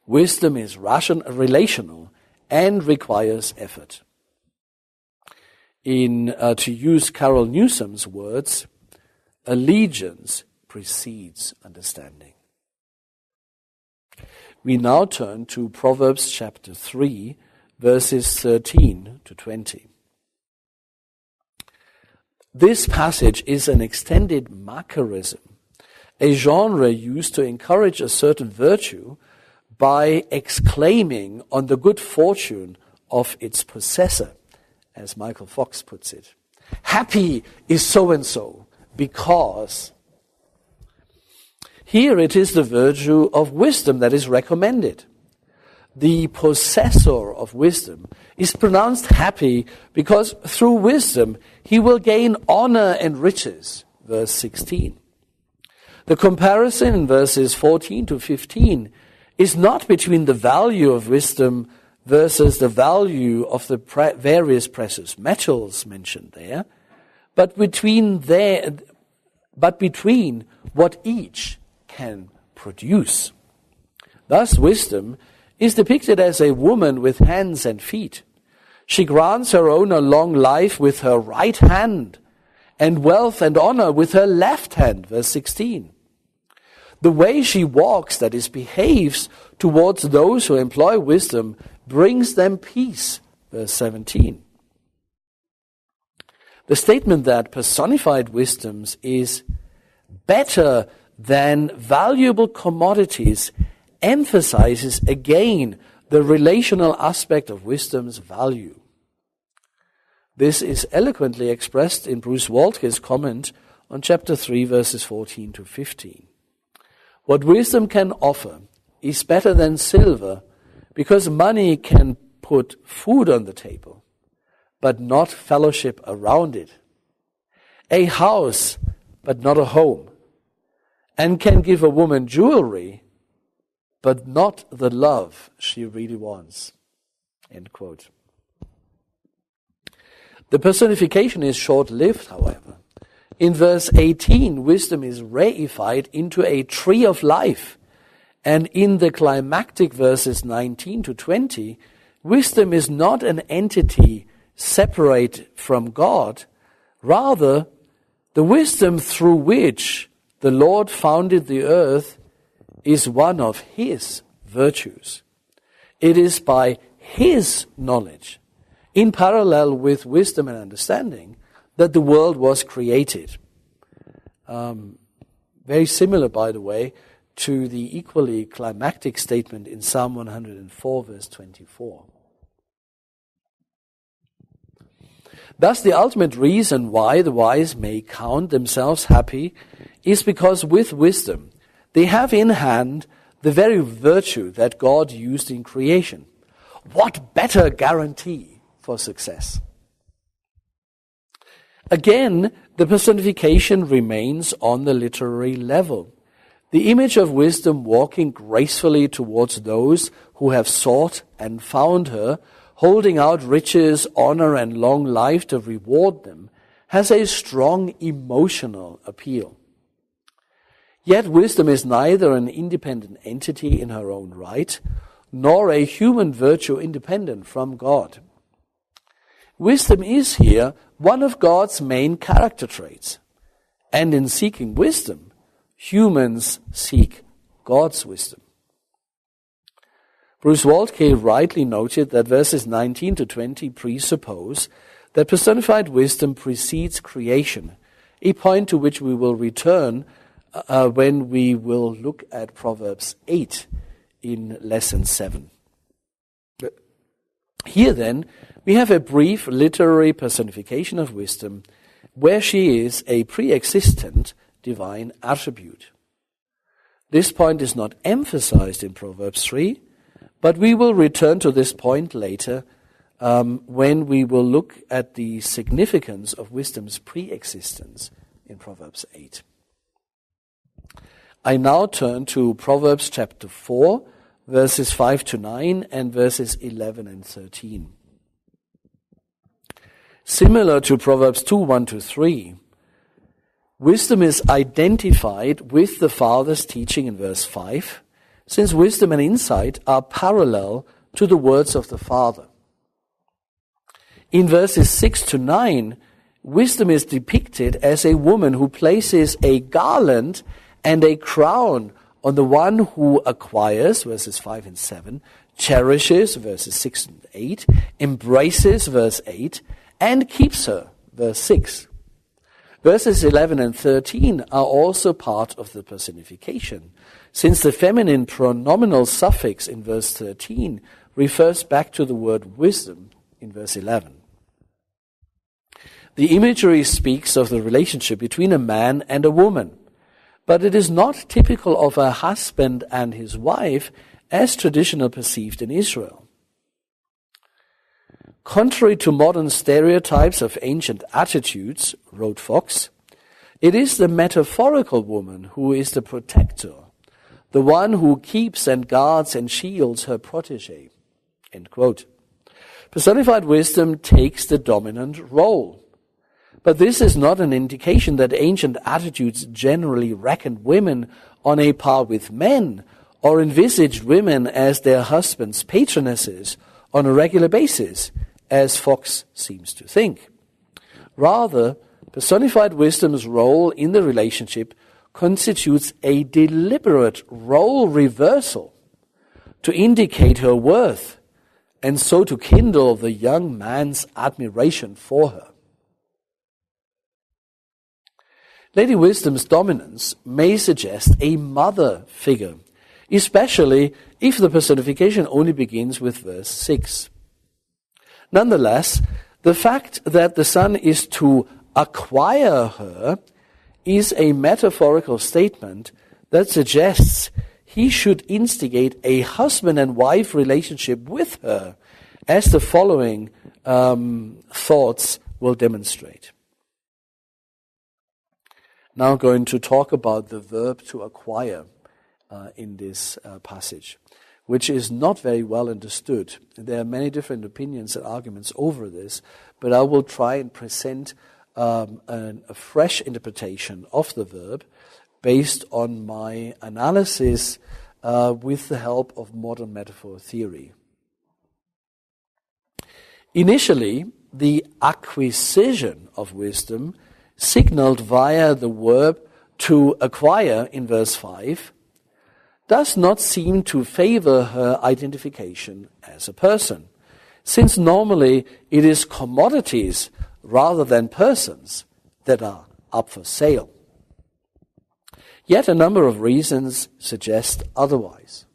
Wisdom is relational and requires effort. To use Carol Newsom's words, allegiance precedes understanding. We now turn to Proverbs chapter 3, verses 13 to 20. This passage is an extended macarism, a genre used to encourage a certain virtue by exclaiming on the good fortune of its possessor, as Michael Fox puts it. Happy is so-and-so because. Here it is the virtue of wisdom that is recommended. The possessor of wisdom is pronounced happy because through wisdom he will gain honor and riches, verse 16. The comparison in verses 14 to 15 is not between the value of wisdom versus the value of the various precious metals mentioned there, but between what each can produce. Thus, wisdom is depicted as a woman with hands and feet. She grants her owner long life with her right hand, and wealth and honor with her left hand, verse 16. The way she walks, that is, behaves towards those who employ wisdom, brings them peace, verse 17. The statement that personified wisdom is better than valuable commodities emphasizes again the relational aspect of wisdom's value. This is eloquently expressed in Bruce Waltke's comment on chapter 3, verses 14 to 15. What wisdom can offer is better than silver, because money can put food on the table, but not fellowship around it. A house, but not a home, and can give a woman jewelry, but not the love she really wants. End quote. The personification is short-lived, however. In verse 18, wisdom is reified into a tree of life. And in the climactic verses 19 to 20, wisdom is not an entity separate from God. Rather, the wisdom through which the Lord founded the earth is one of His virtues. It is by His knowledge, in parallel with wisdom and understanding, that the world was created. Very similar, by the way, to the equally climactic statement in Psalm 104, verse 24. Thus, the ultimate reason why the wise may count themselves happy is because with wisdom they have in hand the very virtue that God used in creation. What better guarantee for success? Again, the personification remains on the literary level. The image of wisdom walking gracefully towards those who have sought and found her, holding out riches, honor, and long life to reward them, has a strong emotional appeal. Yet wisdom is neither an independent entity in her own right, nor a human virtue independent from God. Wisdom is here one of God's main character traits, and in seeking wisdom, humans seek God's wisdom. Bruce Waltke rightly noted that verses 19 to 20 presuppose that personified wisdom precedes creation, a point to which we will return when we will look at Proverbs 8 in lesson 7. Here then, we have a brief literary personification of wisdom where she is a pre-existent divine attribute. This point is not emphasized in Proverbs 3, but we will return to this point later when we will look at the significance of wisdom's pre-existence in Proverbs 8. I now turn to Proverbs chapter 4, verses 5 to 9 and verses 11 and 13. Similar to Proverbs 2, 1 to 3, wisdom is identified with the Father's teaching in verse 5, since wisdom and insight are parallel to the words of the Father. In verses 6 to 9, wisdom is depicted as a woman who places a garland and a crown on the one who acquires, verses 5 and 7, cherishes, verses 6 and 8, embraces, verse 8, and keeps her, verse 6. Verses 11 and 13 are also part of the personification, since the feminine pronominal suffix in verse 13 refers back to the word wisdom in verse 11. The imagery speaks of the relationship between a man and a woman, but it is not typical of a husband and his wife as traditionally perceived in Israel. Contrary to modern stereotypes of ancient attitudes, wrote Fox, it is the metaphorical woman who is the protector, the one who keeps and guards and shields her protege. End quote. Personified wisdom takes the dominant role. But this is not an indication that ancient attitudes generally reckoned women on a par with men or envisaged women as their husbands' patronesses on a regular basis, as Fox seems to think. Rather, personified wisdom's role in the relationship constitutes a deliberate role reversal to indicate her worth and so to kindle the young man's admiration for her. Lady Wisdom's dominance may suggest a mother figure, especially if the personification only begins with verse 6. Nonetheless, the fact that the son is to acquire her is a metaphorical statement that suggests he should instigate a husband and wife relationship with her, as the following thoughts will demonstrate. Now I'm going to talk about the verb to acquire in this passage, which is not very well understood. There are many different opinions and arguments over this, but I will try and present a fresh interpretation of the verb based on my analysis with the help of modern metaphor theory. Initially, the acquisition of wisdom signaled via the verb to acquire in verse 5 does not seem to favor her identification as a person, since normally it is commodities rather than persons that are up for sale. Yet a number of reasons suggest otherwise.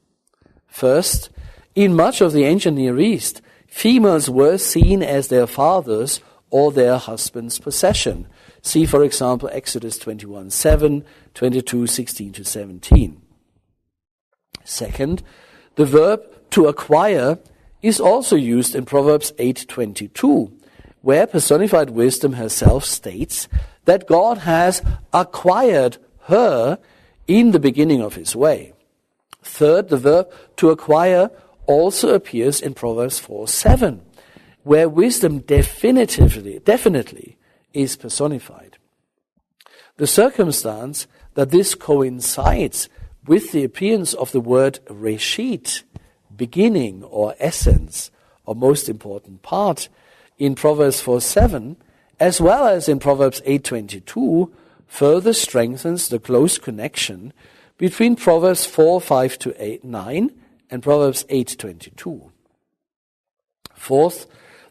First, in much of the ancient Near East, females were seen as their father's or their husband's possession. See, for example, Exodus 21:7, 22:16-17. Second, the verb to acquire is also used in Proverbs 8:22, where personified wisdom herself states that God has acquired her in the beginning of his way. Third, the verb to acquire also appears in Proverbs 4:7, where wisdom definitely is personified. The circumstance that this coincides with the appearance of the word reshit, beginning or essence, or most important part, in Proverbs 4:7, as well as in Proverbs 8:22, further strengthens the close connection between Proverbs 4:5-9 and Proverbs 8:22. Fourth,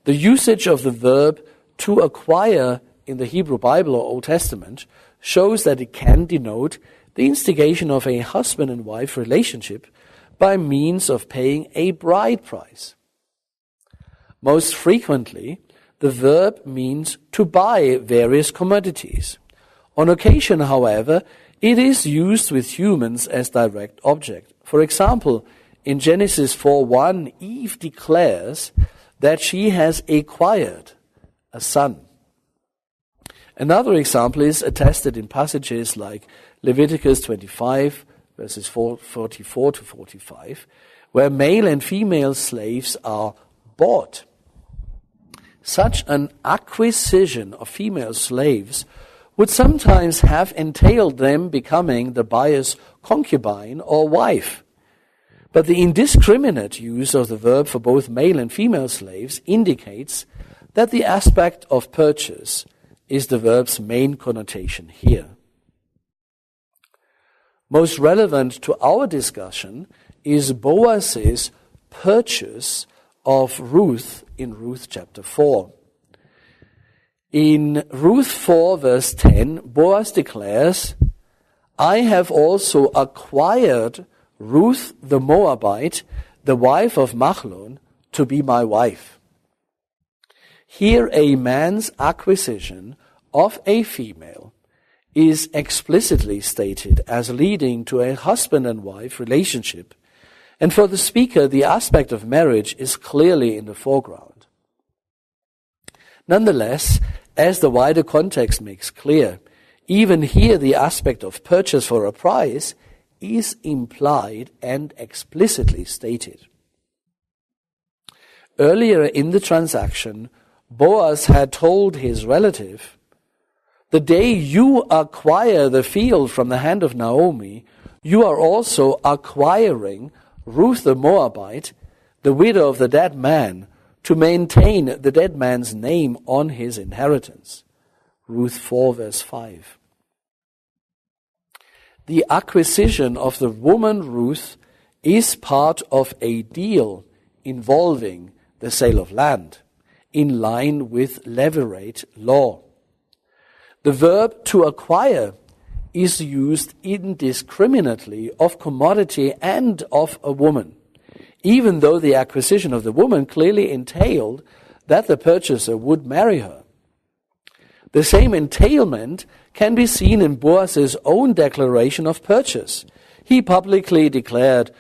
the usage of the verb to acquire in the Hebrew Bible or Old Testament shows that it can denote the instigation of a husband and wife relationship by means of paying a bride price. Most frequently, the verb means to buy various commodities. On occasion, however, it is used with humans as direct object. For example, in Genesis 4:1, Eve declares that she has acquired a son. Another example is attested in passages like Leviticus 25, verses 44 to 45, where male and female slaves are bought. Such an acquisition of female slaves would sometimes have entailed them becoming the buyer's concubine or wife. But the indiscriminate use of the verb for both male and female slaves indicates that the aspect of purchase is the verb's main connotation here. Most relevant to our discussion is Boaz's purchase of Ruth in Ruth chapter 4. In Ruth 4 verse 10, Boaz declares, "I have also acquired Ruth the Moabite, the wife of Machlon, to be my wife." Here a man's acquisition of a female is explicitly stated as leading to a husband and wife relationship, and for the speaker the aspect of marriage is clearly in the foreground. Nonetheless, as the wider context makes clear, even here the aspect of purchase for a price is implied and explicitly stated. Earlier in the transaction, Boaz had told his relative, "The day you acquire the field from the hand of Naomi, you are also acquiring Ruth the Moabite, the widow of the dead man, to maintain the dead man's name on his inheritance." Ruth 4 verse 5. The acquisition of the woman Ruth is part of a deal involving the sale of land, in line with levirate law. The verb to acquire is used indiscriminately of commodity and of a woman, even though the acquisition of the woman clearly entailed that the purchaser would marry her. The same entailment can be seen in Boaz's own declaration of purchase. He publicly declared,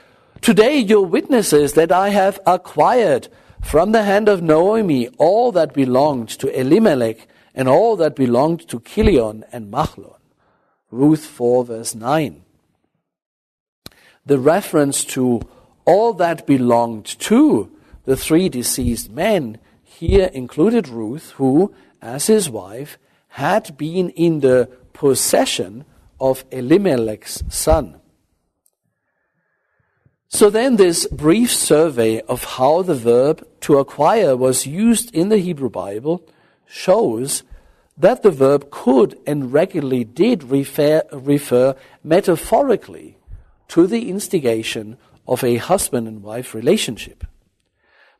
"Today you're witnesses that I have acquired from the hand of Naomi all that belonged to Elimelech and all that belonged to Chilion and Machlon." Ruth 4 verse 9. The reference to all that belonged to the three deceased men here included Ruth, who, as his wife, had been in the possession of Elimelech's son. So then this brief survey of how the verb to acquire was used in the Hebrew Bible shows that the verb could and regularly did refer metaphorically to the instigation of a husband and wife relationship.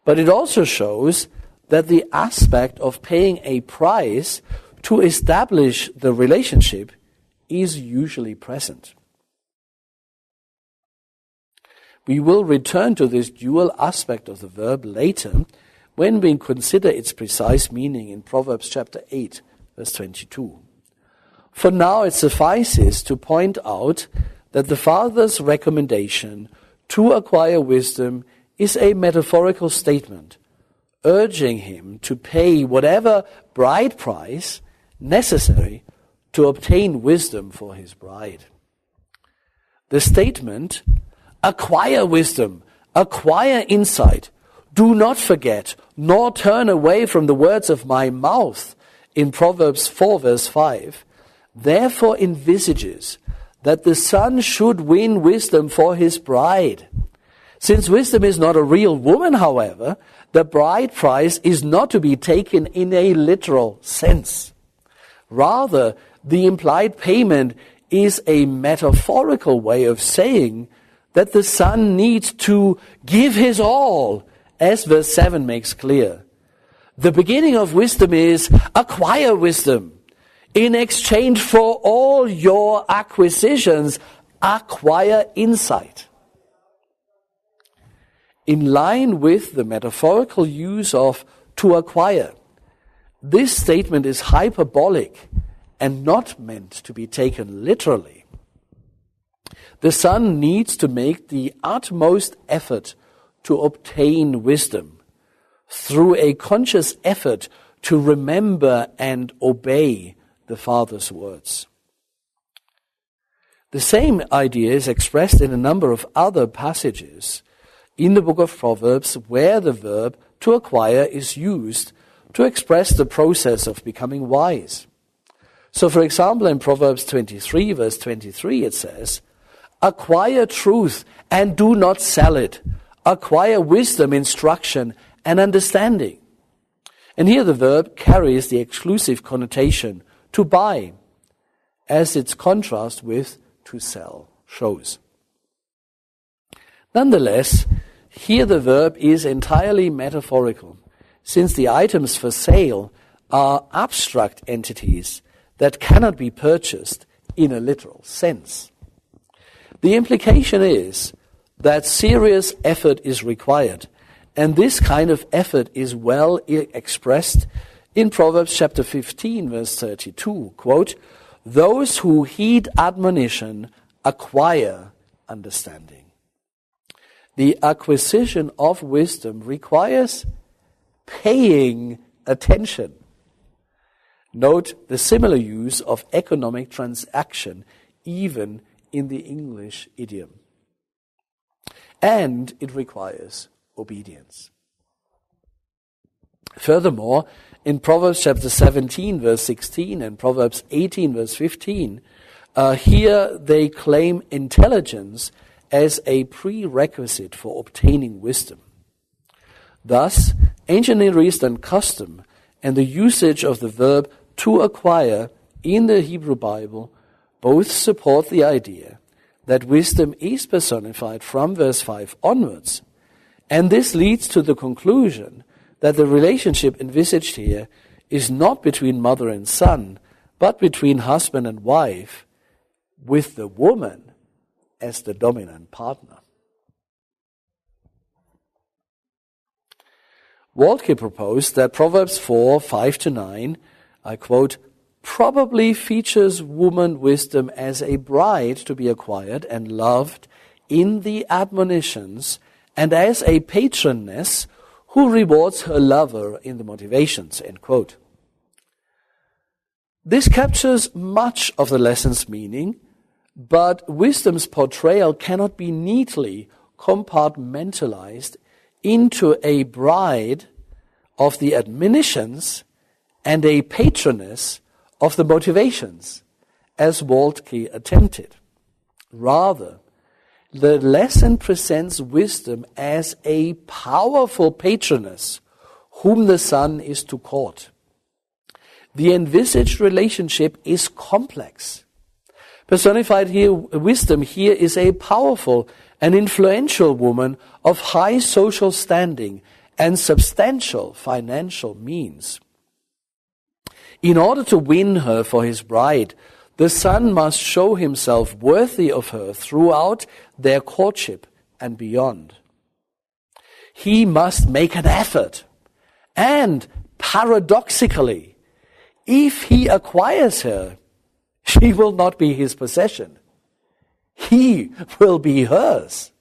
But it also shows that the aspect of paying a price to establish the relationship is usually present. We will return to this dual aspect of the verb later when we consider its precise meaning in Proverbs chapter 8, verse 22. For now it suffices to point out that the Father's recommendation to acquire wisdom is a metaphorical statement, urging him to pay whatever bride price necessary to obtain wisdom for his bride. The statement, "Acquire wisdom, acquire insight, do not forget, nor turn away from the words of my mouth," in Proverbs 4 verse 5, therefore envisages that the son should win wisdom for his bride. Since wisdom is not a real woman, however, the bride price is not to be taken in a literal sense. Rather, the implied payment is a metaphorical way of saying that the son needs to give his all, as verse 7 makes clear. The beginning of wisdom is acquire wisdom. In exchange for all your acquisitions, acquire insight. In line with the metaphorical use of to acquire, this statement is hyperbolic and not meant to be taken literally. The son needs to make the utmost effort to obtain wisdom through a conscious effort to remember and obey the father's words. The same idea is expressed in a number of other passages in the book of Proverbs where the verb to acquire is used to express the process of becoming wise. So, for example, in Proverbs 23, verse 23, it says, acquire truth and do not sell it. Acquire wisdom, instruction, and understanding. And here the verb carries the exclusive connotation to buy, as its contrast with to sell shows. Nonetheless, here the verb is entirely metaphorical, since the items for sale are abstract entities that cannot be purchased in a literal sense. The implication is that serious effort is required, and this kind of effort is well expressed in Proverbs chapter 15, verse 32, quote, those who heed admonition acquire understanding. The acquisition of wisdom requires paying attention. Note the similar use of economic transaction even in the English idiom. And it requires obedience. Furthermore, in Proverbs chapter 17, verse 16, and Proverbs 18, verse 15, here they claim intelligence as a prerequisite for obtaining wisdom. Thus, ancient Near Eastern custom and the usage of the verb to acquire in the Hebrew Bible both support the idea that wisdom is personified from verse 5 onwards, and this leads to the conclusion that the relationship envisaged here is not between mother and son, but between husband and wife, with the woman as the dominant partner. Waltke proposed that Proverbs 4, 5-9, I quote, probably features woman wisdom as a bride to be acquired and loved in the admonitions, and as a patroness who rewards her lover in the motivations, end quote. This captures much of the lesson's meaning, but wisdom's portrayal cannot be neatly compartmentalized into a bride of the admonitions and a patroness of the motivations, as Waltke attempted. Rather, the lesson presents wisdom as a powerful patroness whom the son is to court. The envisaged relationship is complex. Personified here, wisdom here is a powerful and influential woman of high social standing and substantial financial means. In order to win her for his bride, the son must show himself worthy of her throughout their courtship and beyond. He must make an effort, and paradoxically, if he acquires her, she will not be his possession. He will be hers.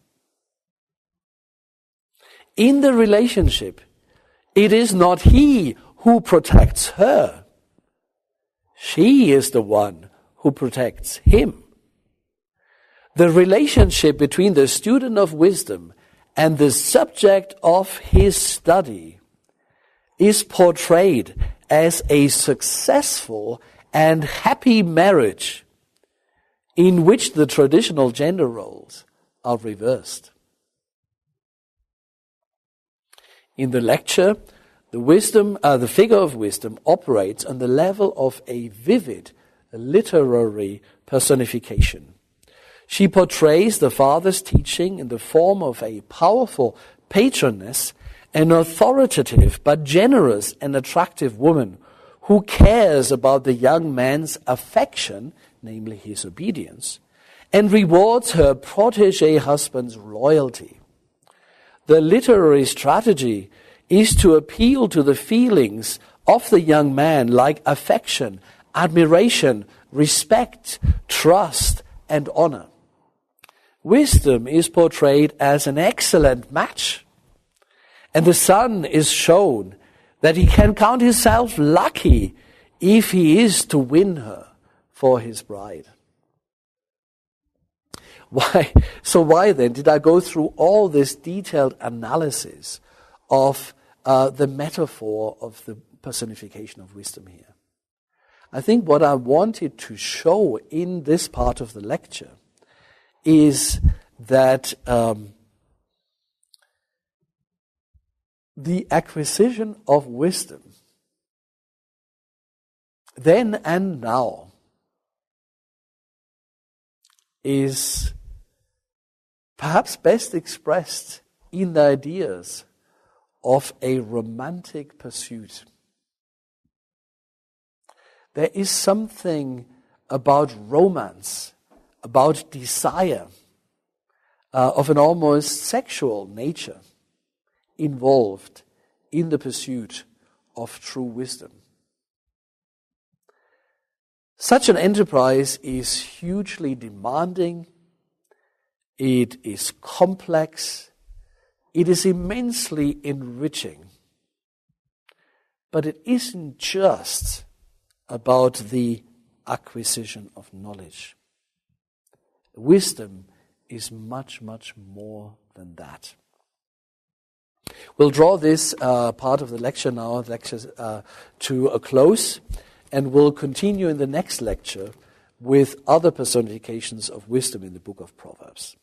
In the relationship, it is not he who protects her. She is the one who protects him. The relationship between the student of wisdom and the subject of his study is portrayed as a successful and happy marriage in which the traditional gender roles are reversed. In the lecture, the figure of wisdom operates on the level of a vivid literary personification. She portrays the father's teaching in the form of a powerful patroness, an authoritative but generous and attractive woman who cares about the young man's affection, namely his obedience, and rewards her protege husband's loyalty. The literary strategy is to appeal to the feelings of the young man like affection, admiration, respect, trust, and honor. Wisdom is portrayed as an excellent match, and the son is shown that he can count himself lucky if he is to win her for his bride. Why then did I go through all this detailed analysis of the metaphor of the personification of wisdom here? I think what I wanted to show in this part of the lecture is that the acquisition of wisdom, then and now, is perhaps best expressed in the ideas of a romantic pursuit. There is something about romance, about desire, of an almost sexual nature involved in the pursuit of true wisdom. Such an enterprise is hugely demanding, it is complex, it is immensely enriching. But it isn't just about the acquisition of knowledge. Wisdom is much, much more than that. We'll draw this part of the lecture now, to a close, and we'll continue in the next lecture with other personifications of wisdom in the book of Proverbs.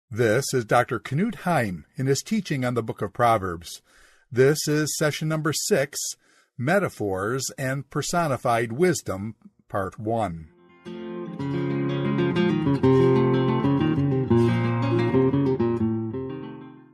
This is Dr. Knut Heim in his teaching on the book of Proverbs. This is session number 6, Metaphors and Personified Wisdom, Part 1.